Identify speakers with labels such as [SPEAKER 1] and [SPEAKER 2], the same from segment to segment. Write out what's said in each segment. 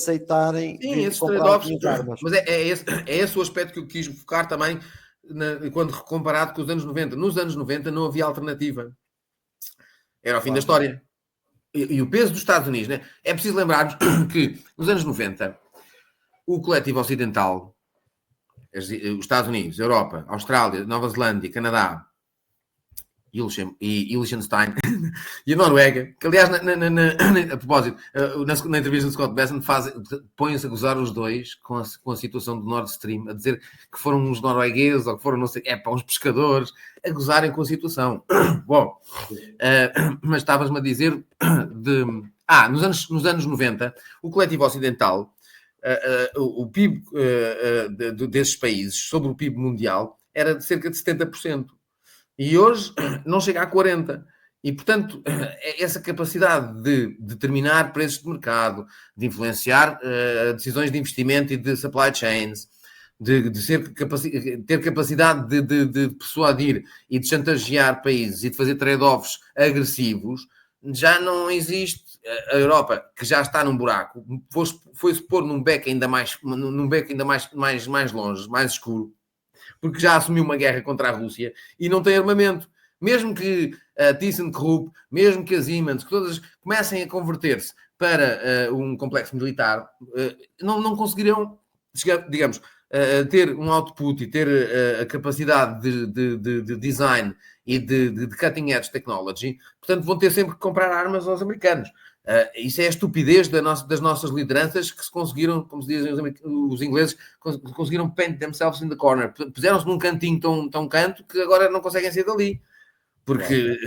[SPEAKER 1] aceitarem
[SPEAKER 2] sim, esses
[SPEAKER 1] comprar
[SPEAKER 2] trade-offs,
[SPEAKER 1] as armas.
[SPEAKER 2] mas é esse o aspecto que eu quis focar também quando comparado com os anos 90. Nos anos 90 não havia alternativa. Era o fim da história. E o peso dos Estados Unidos, né? É preciso lembrar-nos que nos anos 90 o coletivo ocidental, os Estados Unidos, Europa, Austrália, Nova Zelândia, Canadá e Liechtenstein e a Noruega, que aliás, a propósito, na entrevista do Scott Bessent põem-se a gozar os dois com a situação do Nord Stream, a dizer que foram uns noruegueses ou que foram, não sei, uns pescadores, a gozarem com a situação. Bom, mas estavas-me a dizer nos anos 90, o coletivo ocidental, o PIB desses países sobre o PIB mundial era de cerca de 70%. E hoje não chega a 40%. E, portanto, essa capacidade de determinar preços de mercado, de influenciar decisões de investimento e de supply chains, de ter capacidade de persuadir e de chantagear países e de fazer trade-offs agressivos, já não existe. A Europa, que já está num buraco, foi-se pôr num beco ainda mais longe, mais escuro, porque já assumiu uma guerra contra a Rússia e não tem armamento. Mesmo que a ThyssenKrupp, mesmo que a Siemens, que todas comecem a converter-se para um complexo militar, não conseguirão, digamos, ter um output e ter a capacidade de design e de cutting edge technology. Portanto, vão ter sempre que comprar armas aos americanos. Isso é a estupidez das nossas lideranças que se conseguiram, como se dizem os ingleses, conseguiram paint themselves in the corner. Puseram-se num cantinho tão canto que agora não conseguem sair dali. Porque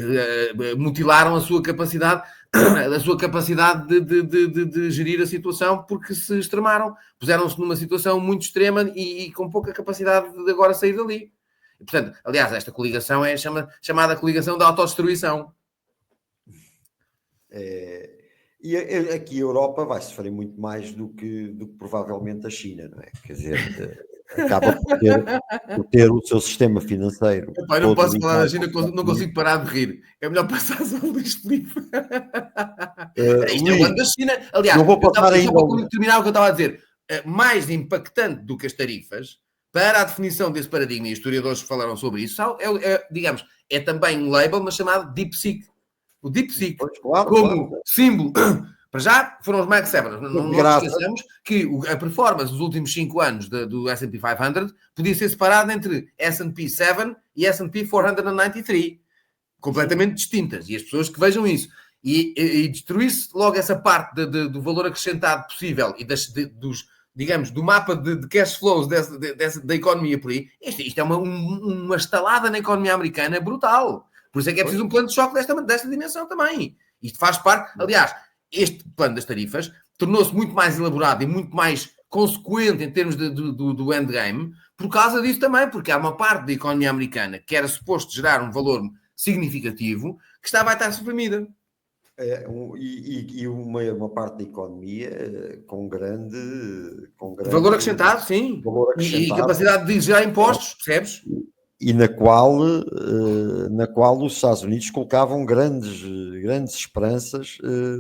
[SPEAKER 2] mutilaram a sua capacidade de gerir a situação, porque se extremaram. Puseram-se numa situação muito extrema e com pouca capacidade de agora sair dali. E, portanto, aliás, esta coligação é chamada coligação da autodestruição.
[SPEAKER 1] E aqui a Europa vai sofrer muito mais do que provavelmente a China, não é? Quer dizer, acaba por ter o seu sistema financeiro.
[SPEAKER 2] Eu não posso falar da China, não consigo parar de rir. É melhor passar ao Luís Filipe. Isto é o ano da China. Aliás,
[SPEAKER 1] eu vou passar
[SPEAKER 2] só para terminar o que eu estava a dizer. Mais impactante do que as tarifas, para a definição desse paradigma, e os historiadores falaram sobre isso, digamos, é também um label, mas chamado DeepSeek. O DeepSeek, como símbolo, para já foram os Mag 7. Não nos esqueçamos que a performance dos últimos 5 anos do S&P 500 podia ser separada entre S&P 7 e S&P 493, completamente distintas. E as pessoas que vejam isso. E destruir-se logo essa parte do valor acrescentado possível e digamos, do mapa de cash flows da economia por aí, isto é uma estalada na economia americana brutal. Por isso é que é preciso um plano de choque desta dimensão também. Isto faz parte... Aliás, este plano das tarifas tornou-se muito mais elaborado e muito mais consequente em termos do endgame por causa disso também, porque há uma parte da economia americana que era suposto gerar um valor significativo que vai estar suprimida.
[SPEAKER 1] E uma parte da economia com grande
[SPEAKER 2] valor acrescentado, sim.
[SPEAKER 1] Valor acrescentado.
[SPEAKER 2] E capacidade de gerar impostos, percebes?
[SPEAKER 1] E na qual os Estados Unidos colocavam grandes esperanças.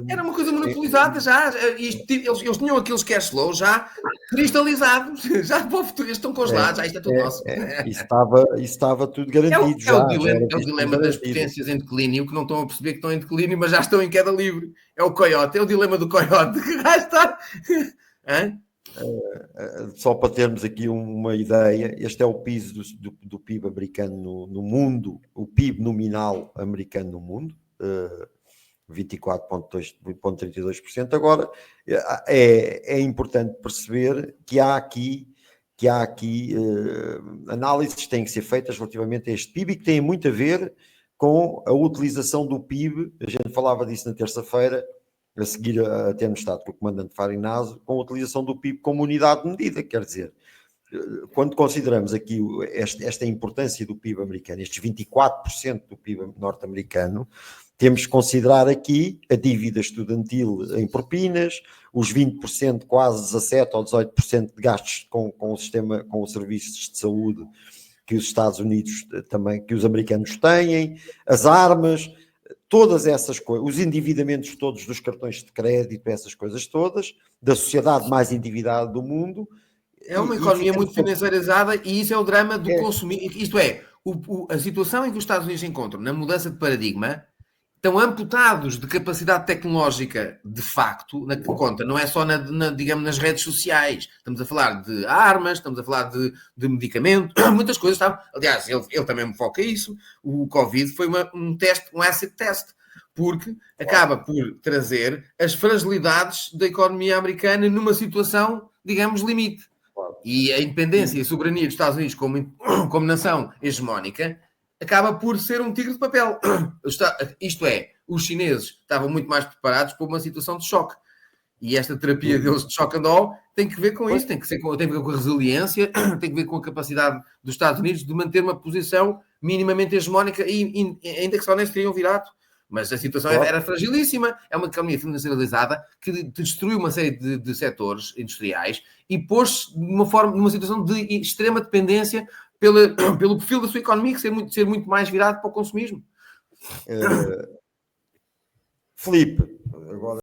[SPEAKER 2] Era uma coisa monopolizada já. Eles tinham aqueles cash flows já cristalizados, já para o futuro, estão congelados, já isto é tudo nosso.
[SPEAKER 1] Isso estava tudo garantido já.
[SPEAKER 2] É o dilema das potências em declínio, que não estão a perceber que estão em declínio, mas já estão em queda livre. É o coiote, é o dilema do coiote, que já está...
[SPEAKER 1] Só para termos aqui uma ideia, este é o piso do PIB americano no mundo, o PIB nominal americano no mundo, 24,32%. Agora, é importante perceber que há aqui análises que têm que ser feitas relativamente a este PIB e que têm muito a ver com a utilização do PIB. A gente falava disso na terça-feira, a seguir a termos estado com o comandante Farinazzo, com a utilização do PIB como unidade de medida. Quer dizer, quando consideramos aqui esta importância do PIB americano, estes 24% do PIB norte-americano, temos que considerar aqui a dívida estudantil em propinas, os 20%, quase 17% ou 18% de gastos com o sistema, com os serviços de saúde que os Estados Unidos também, que os americanos têm, as armas. todas essas coisas, os endividamentos todos dos cartões de crédito, essas coisas todas, da sociedade mais endividada do mundo.
[SPEAKER 2] É uma economia muito financiarizada e isso é o drama do consumir. Isto é, a situação em que os Estados Unidos se encontram na mudança de paradigma estão amputados de capacidade tecnológica de facto, na que conta, não é só digamos, nas redes sociais. Estamos a falar de armas, estamos a falar de medicamentos, muitas coisas. Sabe? Aliás, ele também me foca isso. O Covid foi um teste, um acid test, porque acaba por trazer as fragilidades da economia americana numa situação, digamos, limite. E a independência e a soberania dos Estados Unidos como nação hegemónica acaba por ser um tigre de papel. Isto é, os chineses estavam muito mais preparados para uma situação de choque. E esta terapia deles de shock and awe tem que ver com isso, tem que ver com a resiliência, tem que ver com a capacidade dos Estados Unidos de manter uma posição minimamente hegemónica, e ainda que só nem se teriam virado. Mas a situação era fragilíssima. É uma economia financiarizada que destruiu uma série de setores industriais e pôs-se numa situação de extrema dependência pelo perfil da sua economia, que ser muito mais virado para o consumismo.
[SPEAKER 1] Filipe, agora